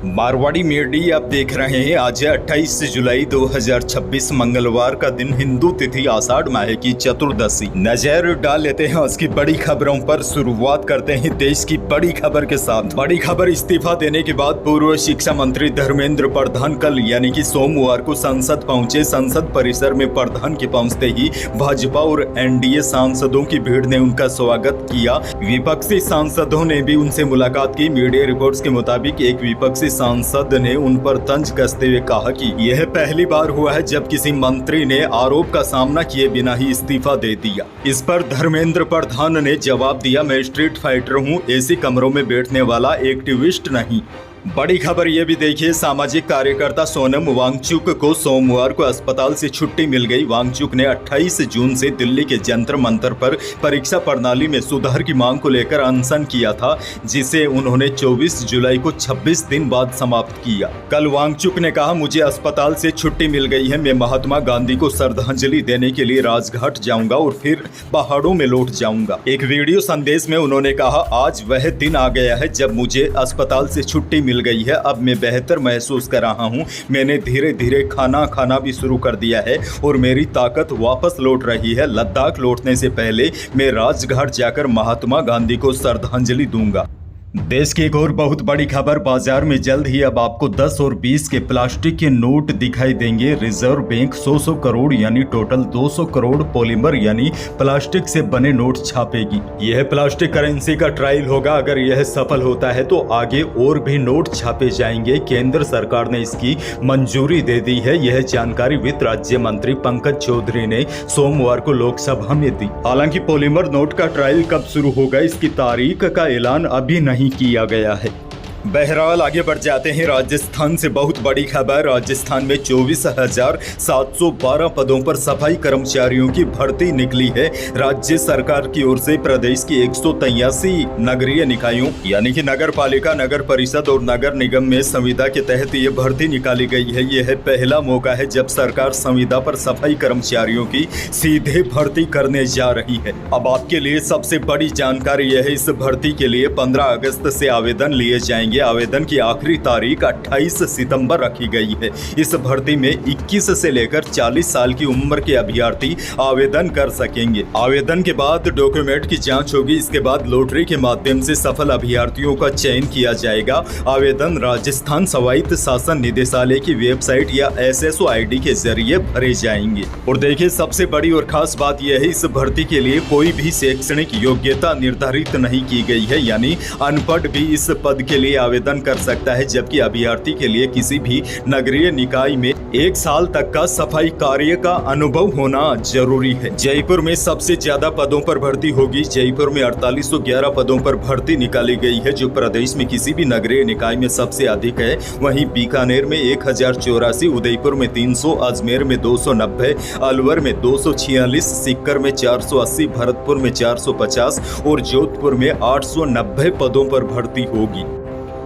Marwari media आप देख रहे हैं। आज है 28 जुलाई 2026 मंगलवार का दिन, हिंदू तिथि आषाढ़ माह की चतुर्दशी। नजर डाल लेते हैं आज की बड़ी खबरों पर। शुरुआत करते हैं देश की बड़ी खबर के साथ। बड़ी खबर, इस्तीफा देने के बाद पूर्व शिक्षा मंत्री धर्मेंद्र प्रधान कल यानी कि सोमवार को संसद पहुंचे। संसद परिसर में प्रधान के पहुंचते ही भाजपा और एनडीए सांसदों की भीड़ ने उनका स्वागत किया। विपक्षी सांसदों ने भी उनसे मुलाकात की। मीडिया रिपोर्ट्स के मुताबिक एक विपक्षी सांसद ने उन पर तंज कसते हुए कहा कि यह पहली बार हुआ है जब किसी मंत्री ने आरोप का सामना किए बिना ही इस्तीफा दे दिया। इस पर धर्मेंद्र प्रधान ने जवाब दिया, मैं स्ट्रीट फाइटर हूं, एसी कमरों में बैठने वाला एक्टिविस्ट नहीं। बड़ी खबर ये भी देखिए, सामाजिक कार्यकर्ता सोनम वांगचुक को सोमवार को अस्पताल से छुट्टी मिल गई। वांगचुक ने 28 जून से दिल्ली के जंतर मंतर पर परीक्षा प्रणाली में सुधार की मांग को लेकर अनशन किया था, जिसे उन्होंने 24 जुलाई को 26 दिन बाद समाप्त किया। कल वांगचुक ने कहा, मुझे अस्पताल से छुट्टी मिल गई है, मैं महात्मा गांधी को श्रद्धांजलि देने के लिए राजघाट जाऊंगा और फिर पहाड़ों में लौट जाऊंगा। एक वीडियो संदेश में उन्होंने कहा, आज वह दिन आ गया है जब मुझे अस्पताल से छुट्टी मिल गई है। अब मैं बेहतर महसूस कर रहा हूं। मैंने धीरे धीरे खाना भी शुरू कर दिया है और मेरी ताकत वापस लौट रही है। लद्दाख लौटने से पहले मैं राजघाट जाकर महात्मा गांधी को श्रद्धांजलि दूंगा। देश की एक और बहुत बड़ी खबर, बाजार में जल्द ही अब आपको 10 और 20 के प्लास्टिक के नोट दिखाई देंगे। रिजर्व बैंक 100 करोड़ यानी टोटल 200 करोड़ पॉलीमर यानी प्लास्टिक से बने नोट छापेगी। यह प्लास्टिक करेंसी का ट्रायल होगा। अगर यह सफल होता है तो आगे और भी नोट छापे जाएंगे। केंद्र सरकार ने इसकी मंजूरी दे दी है। यह जानकारी वित्त राज्य मंत्री पंकज चौधरी ने सोमवार को लोकसभा में दी। हालांकि पॉलीमर नोट का ट्रायल कब शुरू होगा, इसकी तारीख का ऐलान अभी नहीं किया गया है। बहरहाल आगे बढ़ जाते हैं। राजस्थान से बहुत बड़ी खबर। राजस्थान में 24,712 पदों पर सफाई कर्मचारियों की भर्ती निकली है। राज्य सरकार की ओर से प्रदेश की 183 नगरीय निकायों यानी कि नगर पालिका, नगर परिषद और नगर निगम में संविदा के तहत ये भर्ती निकाली गई है। यह पहला मौका है जब सरकार संविदा पर सफाई कर्मचारियों की सीधे भर्ती करने जा रही है। अब आपके लिए सबसे बड़ी जानकारी यह है, इस भर्ती के लिए 15 अगस्त से आवेदन लिए जाएंगे। आवेदन की आखिरी तारीख 28 सितंबर रखी गई है। इस भर्ती में 21 से लेकर 40 साल की उम्र के अभ्यर्थी आवेदन कर सकेंगे। आवेदन के बाद डॉक्यूमेंट की जांच होगी। इसके बाद लॉटरी के माध्यम से सफल अभ्यर्थियों का चयन किया जाएगा। आवेदन राजस्थान स्वायत्त शासन निदेशालय की वेबसाइट या SSO ID के जरिए भरे जाएंगे। और देखिए, सबसे बड़ी और खास बात यह है, इस भर्ती के लिए कोई भी शैक्षणिक योग्यता निर्धारित नहीं की गई है, यानी अनपढ़ भी इस पद के लिए आवेदन कर सकता है। जबकि अभ्यर्थी के लिए किसी भी नगरीय निकाय में 1 साल तक का सफाई कार्य का अनुभव होना जरूरी है। जयपुर में सबसे ज्यादा पदों पर भर्ती होगी। जयपुर में 4811 पदों पर भर्ती निकाली गई है, जो प्रदेश में किसी भी नगरीय निकाय में सबसे अधिक है। वहीं बीकानेर में 1084, उदयपुर में 300, अजमेर में 290, अलवर में 246, सीकर में 480, भरतपुर में 450 और जोधपुर में 890 पदों पर भर्ती होगी।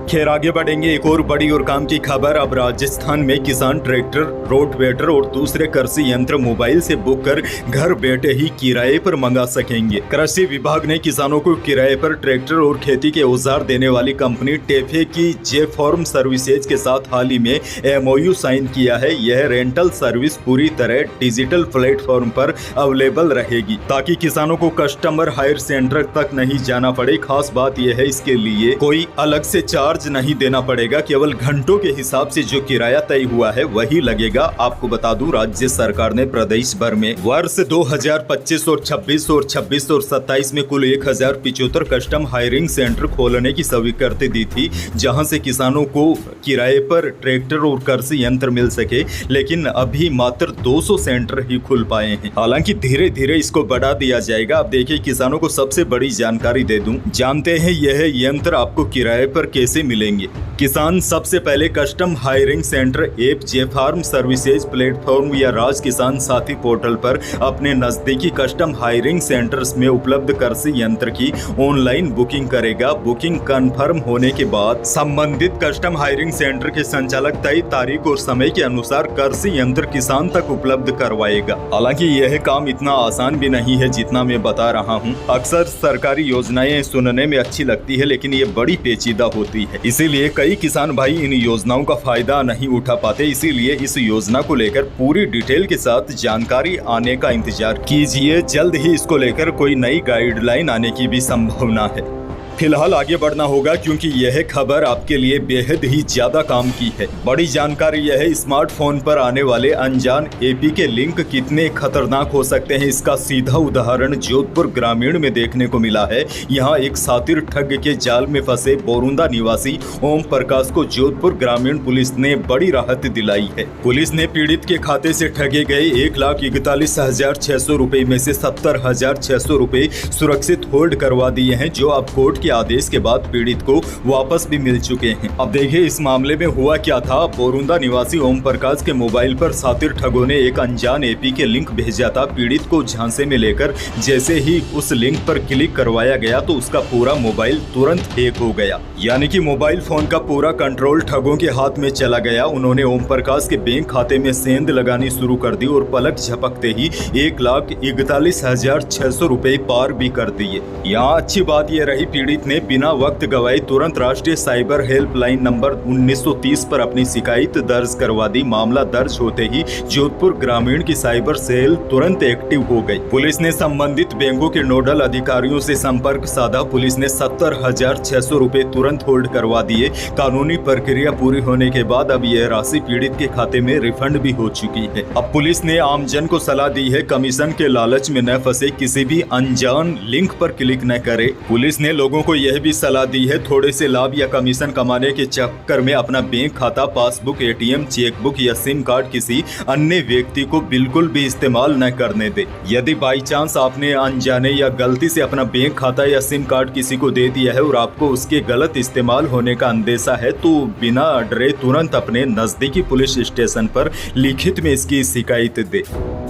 खैर, आगे बढ़ेंगे। एक और बड़ी और काम की खबर, अब राजस्थान में किसान ट्रैक्टर, रोटावेटर और दूसरे कृषि यंत्र मोबाइल से बुक कर घर बैठे ही किराए पर मंगा सकेंगे। कृषि विभाग ने किसानों को किराए पर ट्रैक्टर और खेती के औजार देने वाली कंपनी टेफे की जेफॉर्म सर्विसेज के साथ हाल ही में MOU साइन किया है। यह रेंटल सर्विस पूरी तरह डिजिटल प्लेटफॉर्म पर अवेलेबल रहेगी, ताकि किसानों को कस्टमर हायर सेंटर तक नहीं जाना पड़े। खास बात यह है, इसके लिए कोई अलग से चार्ज नहीं देना पड़ेगा। केवल घंटों के हिसाब से जो किराया तय हुआ है वही लगेगा। आपको बता दूं, राज्य सरकार ने प्रदेश भर में वर्ष 2025 और 26 और 26 और 27 में कुल 1075 कस्टम हायरिंग सेंटर खोलने की स्वीकृति दी थी, जहां से किसानों को किराए पर ट्रैक्टर और कृषि यंत्र मिल सके। लेकिन अभी मात्र 200 सेंटर ही खुल पाए हैं। हालांकि धीरे धीरे इसको बढ़ा दिया जाएगा। अब देखिए, किसानों को सबसे बड़ी जानकारी दे दूं, जानते हैं यह यंत्र आपको किराए पर कैसे मिलेंगे। किसान सबसे पहले कस्टम हायरिंग सेंटर ऐप जेफॉर्म सर्विसेज प्लेटफॉर्म या राज किसान साथी पोर्टल पर अपने नजदीकी कस्टम हायरिंग सेंटर्स में उपलब्ध कृषि यंत्र की ऑनलाइन बुकिंग करेगा। बुकिंग कंफर्म होने के बाद संबंधित कस्टम हायरिंग सेंटर के संचालक तय तारीख और समय के अनुसार कृषि यंत्र किसान तक उपलब्ध करवाएगा। हालांकि यह काम इतना आसान भी नहीं है जितना मैं बता रहा हूँ। अक्सर सरकारी योजनाएं सुनने में अच्छी लगती है, लेकिन ये बड़ी पेचीदा होती है। है। इसीलिए कई किसान भाई इन योजनाओं का फायदा नहीं उठा पाते। इसीलिए इस योजना को लेकर पूरी डिटेल के साथ जानकारी आने का इंतजार कीजिए। जल्द ही इसको लेकर कोई नई गाइडलाइन आने की भी संभावना है। फिलहाल आगे बढ़ना होगा क्योंकि यह खबर आपके लिए बेहद ही ज्यादा काम की है। बड़ी जानकारी यह है, स्मार्टफोन पर आने वाले अनजान एपी के लिंक कितने खतरनाक हो सकते हैं। इसका सीधा उदाहरण जोधपुर ग्रामीण में देखने को मिला है। यहाँ एक शातिर ठग के जाल में फंसे बोरुंदा निवासी ओम प्रकाश को जोधपुर ग्रामीण पुलिस ने बड़ी राहत दिलाई है। पुलिस ने पीड़ित के खाते से ठगे गए 1,41,600 रुपए में से 70,600 रुपए सुरक्षित होल्ड करवा दिए हैं, जो अब कोर्ट के आदेश के बाद पीड़ित को वापस भी मिल चुके हैं। अब देखिए इस मामले में हुआ क्या था। बोरुंदा निवासी ओम प्रकाश के मोबाइल पर शातिर ठगों ने एक अनजान एपी के लिंक भेजा था। पीड़ित को झांसे में लेकर जैसे ही उस लिंक पर क्लिक करवाया गया तो उसका पूरा मोबाइल तुरंत हैक हो गया। यानी कि मोबाइल फोन का पूरा कंट्रोल ठगों के हाथ में चला गया। उन्होंने ओम प्रकाश के बैंक खाते में सेंध लगानी शुरू कर दी और पलक झपकते ही 1,41,600 रुपए पार भी कर दिए। यहाँ अच्छी बात यह रही, पीड़ित ने बिना वक्त गवाए तुरंत राष्ट्रीय साइबर हेल्पलाइन नंबर 1930 पर अपनी शिकायत दर्ज करवा दी। मामला दर्ज होते ही जोधपुर ग्रामीण की साइबर सेल तुरंत एक्टिव हो गई। पुलिस ने संबंधित बैंकों के नोडल अधिकारियों से संपर्क साधा। पुलिस ने 70,600 रुपए तुरंत होल्ड करवा दिए। कानूनी प्रक्रिया पूरी होने के बाद अब यह राशि पीड़ित के खाते में रिफंड भी हो चुकी है। अब पुलिस ने आमजन को सलाह दी है, कमीशन के लालच में न फंसे, किसी भी अनजान लिंक पर क्लिक न करे। पुलिस ने लोगों को यह भी सलाह दी है, थोड़े से लाभ या कमीशन कमाने के चक्कर में अपना बैंक खाता, पासबुक, एटीएम, चेकबुक या सिम कार्ड किसी अन्य व्यक्ति को बिल्कुल भी इस्तेमाल न करने दे। यदि बाई चांस आपने अनजाने या गलती से अपना बैंक खाता या सिम कार्ड किसी को दे दिया है और आपको उसके गलत इस्तेमाल होने का अंदेशा है तो बिना डरे तुरंत अपने नजदीकी पुलिस स्टेशन पर लिखित में इसकी शिकायत दे।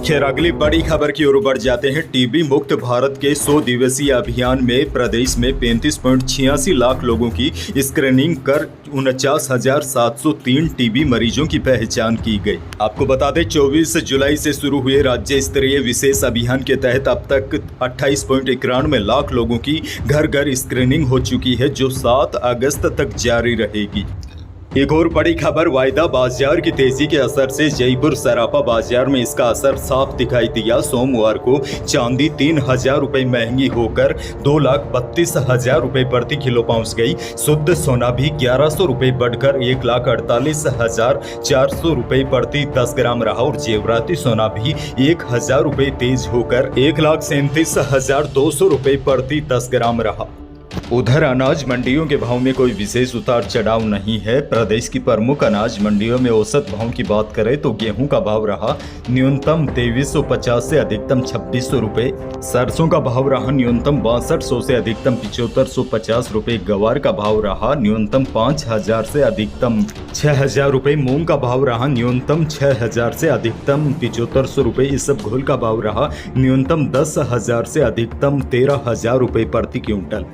खैर अगली बड़ी खबर की ओर बढ़ जाते हैं। टीबी मुक्त भारत के 100 दिवसीय अभियान में प्रदेश में 35.86 लाख लोगों की स्क्रीनिंग कर 49,703 टीबी मरीजों की पहचान की गई। आपको बता दें 24 जुलाई से शुरू हुए राज्य स्तरीय विशेष अभियान के तहत अब तक 28.91 लाख लोगों की घर घर स्क्रीनिंग हो चुकी है, जो 7 अगस्त तक जारी रहेगी। एक और बड़ी खबर, वायदा बाजार की तेजी के असर से जयपुर सराफा बाजार में इसका असर साफ दिखाई दिया। सोमवार को चांदी 3,000 रुपए महंगी होकर 2,32,000 रुपए प्रति किलो पहुंच गई। शुद्ध सोना भी 1,100 रुपए बढ़कर 1,48,400 रुपए प्रति 10 ग्राम रहा और जेवराती सोना भी 1,000 रुपए तेज होकर 1,37,200 रुपए प्रति 10 ग्राम रहा। उधर अनाज मंडियों के भाव में कोई विशेष उतार चढ़ाव नहीं है। प्रदेश की प्रमुख अनाज मंडियों में औसत भाव की बात करें तो गेहूं का भाव रहा न्यूनतम 2350 से अधिकतम 2600 रुपए, सरसों का भाव रहा न्यूनतम 6200 से अधिकतम 7550 रुपए, गवार का भाव रहा न्यूनतम 5000 से अधिकतम 6000 रुपए, मूंग का भाव रहा न्यूनतम 6000 से अधिकतम 7500 रुपए, इसबगोल का भाव रहा न्यूनतम 10,000 से अधिकतम 13,000 रुपए प्रति क्विंटल।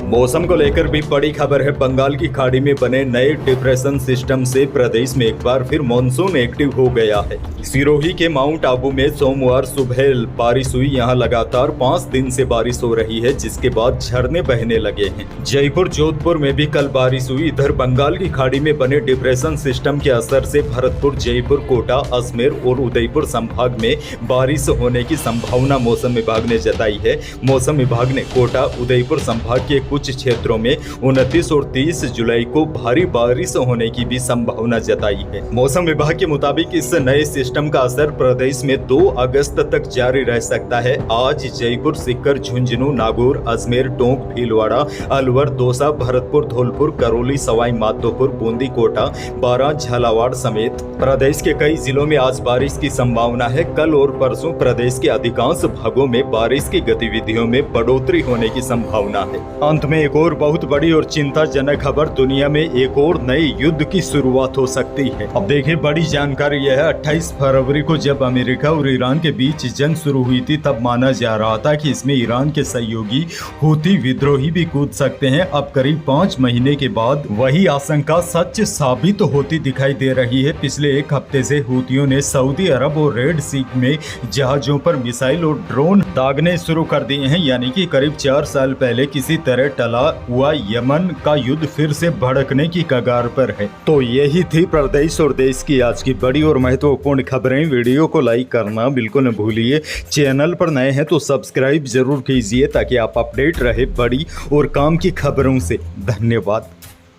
मौसम को लेकर भी बड़ी खबर है। बंगाल की खाड़ी में बने नए डिप्रेशन सिस्टम से प्रदेश में एक बार फिर मानसून एक्टिव हो गया है। सिरोही के माउंट आबू में सोमवार सुबह बारिश हुई। यहां लगातार 5 दिन से बारिश हो रही है, जिसके बाद झरने बहने लगे हैं। जयपुर जोधपुर में भी कल बारिश हुई। इधर बंगाल की खाड़ी में बने डिप्रेशन सिस्टम के असर से भरतपुर, जयपुर, कोटा, अजमेर और उदयपुर संभाग में बारिश होने की संभावना मौसम विभाग ने जताई है। मौसम विभाग ने कोटा, उदयपुर संभाग के कुछ क्षेत्रों में 29 और 30 जुलाई को भारी बारिश होने की भी संभावना जताई है। मौसम विभाग के मुताबिक इस नए सिस्टम का असर प्रदेश में 2 अगस्त तक जारी रह सकता है। आज जयपुर, सीकर, झुंझुनू, नागौर, अजमेर, टोंक, भीलवाड़ा, अलवर, दौसा, भरतपुर, धौलपुर, करौली, सवाई माधोपुर, बूंदी, कोटा, बारां, झालावाड़ समेत प्रदेश के कई जिलों में आज बारिश की संभावना है। कल और परसों प्रदेश के अधिकांश भागों में बारिश की गतिविधियों में बढ़ोतरी होने की संभावना है। अंत में एक और बहुत बड़ी और चिंताजनक खबर, दुनिया में एक और नए युद्ध की शुरुआत हो सकती है। अब देखिए बड़ी जानकारी यह है, 28 फरवरी को जब अमेरिका और ईरान के बीच जंग शुरू हुई थी तब माना जा रहा था कि इसमें ईरान के सहयोगी हूती विद्रोही भी कूद सकते हैं। अब करीब 5 महीने के बाद वही आशंका सच साबित होती दिखाई दे रही है। पिछले एक हफ्ते से हूतियों ने सऊदी अरब और रेड सी में जहाजों पर मिसाइल और ड्रोन दागने शुरू कर दिए हैं। यानी कि करीब 4 साल पहले किसी तरह टला हुआ यमन का युद्ध फिर से भड़कने की कगार पर है। तो यही थी प्रदेश और देश की आज की बड़ी और महत्वपूर्ण खबरें। वीडियो को लाइक करना बिल्कुल न भूलिए। चैनल पर नए हैं तो सब्सक्राइब जरूर कीजिए ताकि आप अपडेट रहे बड़ी और काम की खबरों से। धन्यवाद।